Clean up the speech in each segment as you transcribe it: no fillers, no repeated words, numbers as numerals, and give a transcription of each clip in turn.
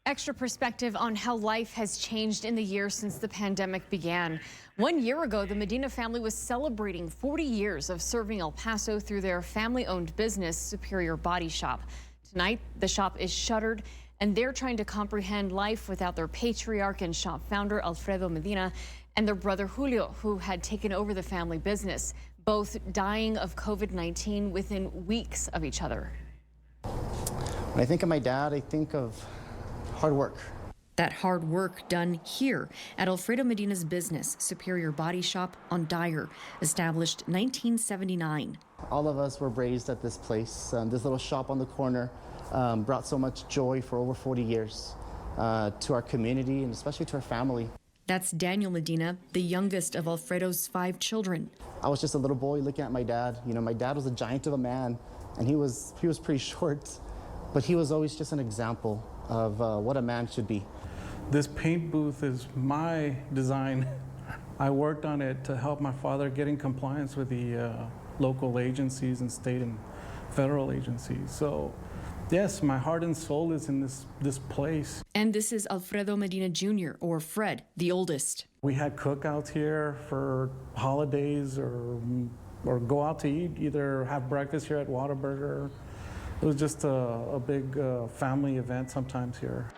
Extra perspective on how life has changed in the years since the pandemic began. 1 year ago, the Medina family was celebrating 40 years of serving El Paso through their family-owned business, Superior Body Shop. Tonight, the shop is shuttered, and they're trying to comprehend life without their patriarch and shop founder, Alfredo Medina, and their brother, Julio, who had taken over the family business, both dying of COVID-19 within weeks of each other. When I think of my dad, I think of hard work. That hard work done here at Alfredo Medina's business, Superior Body Shop on Dyer, established 1979. All of us were raised at this place. This little shop on the corner brought so much joy for over 40 years to our community and especially to our family. That's Daniel Medina, the youngest of Alfredo's 5 children. I was just a little boy looking at my dad. You know, my dad was a giant of a man, and he was pretty short, but he was always just an example of what a man should be. This paint booth is my design. I worked on it to help my father get in compliance with the local agencies and state and federal agencies. So yes, my heart and soul is in this place. And this is Alfredo Medina Jr., or Fred, the oldest. We had cookouts here for holidays or go out to eat, either have breakfast here at Whataburger. It was just a big family event sometimes here.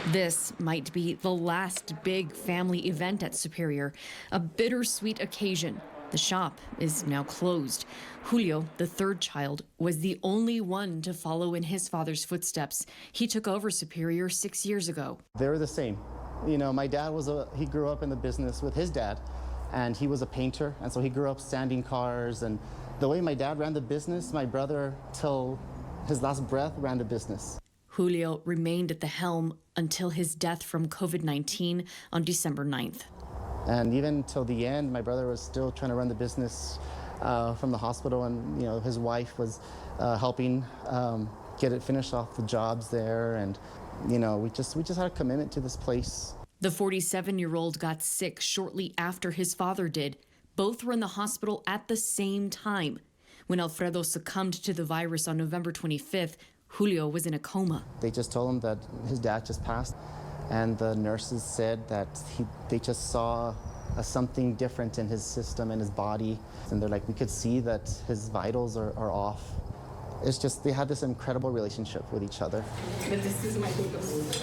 This might be the last big family event at Superior, a bittersweet occasion. The shop is now closed. Julio, the third child, was the only one to follow in his father's footsteps. He took over Superior 6 years ago. They were the same. You know, my dad he grew up in the business with his dad, and he was a painter, and so he grew up sanding cars. And the way my dad ran the business, my brother, till his last breath, ran the business. Julio remained at the helm until his death from COVID-19 on December 9th. And even till the end, my brother was still trying to run the business from the hospital, and you know, his wife was helping get it finished off the jobs there. And you know, we just had a commitment to this place. The 47-year-old got sick shortly after his father did. Both were in the hospital at the same time. When Alfredo succumbed to the virus on November 25th, Julio was in a coma. They just told him that his dad just passed, and the nurses said that they just saw something different in his system and his body. And they're like, we could see that his vitals are off. It's just, they had this incredible relationship with each other. But this is my biggest.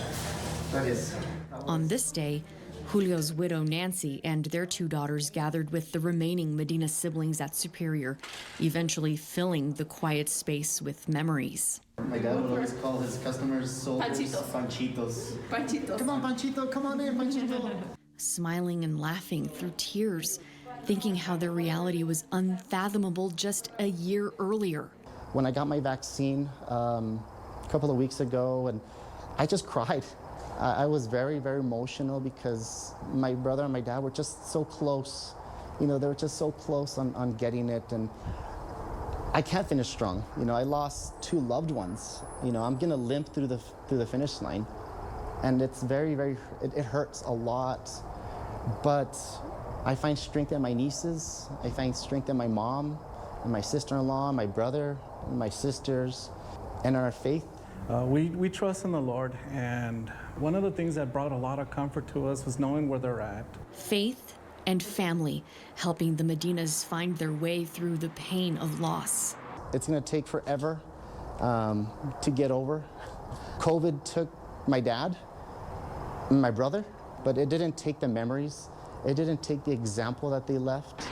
That is. On this day, Julio's widow, Nancy, and their 2 daughters gathered with the remaining Medina siblings at Superior, eventually filling the quiet space with memories. My dad would always call his customers soldiers Panchitos. Panchitos. Come on, Panchito, come on in, Panchito. Smiling and laughing through tears, thinking how their reality was unfathomable just a year earlier. When I got my vaccine a couple of weeks ago, and I just cried. I was very, very emotional because my brother and my dad were just so close. You know, they were just so close on getting it, and I can't finish strong. You know, I lost 2 loved ones. You know, I'm gonna limp through the finish line, and it's very, very, it hurts a lot. But I find strength in my nieces. I find strength in my mom, and my sister-in-law, my brother, and my sisters, and our faith. We trust in the Lord, and one of the things that brought a lot of comfort to us was knowing where they're at. Faith and family, helping the Medinas find their way through the pain of loss. It's gonna take forever to get over. COVID took my dad and my brother, but it didn't take the memories. It didn't take the example that they left.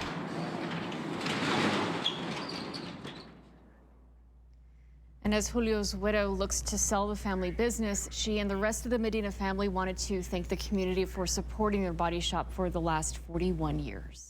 And as Julio's widow looks to sell the family business, she and the rest of the Medina family wanted to thank the community for supporting their body shop for the last 41 years.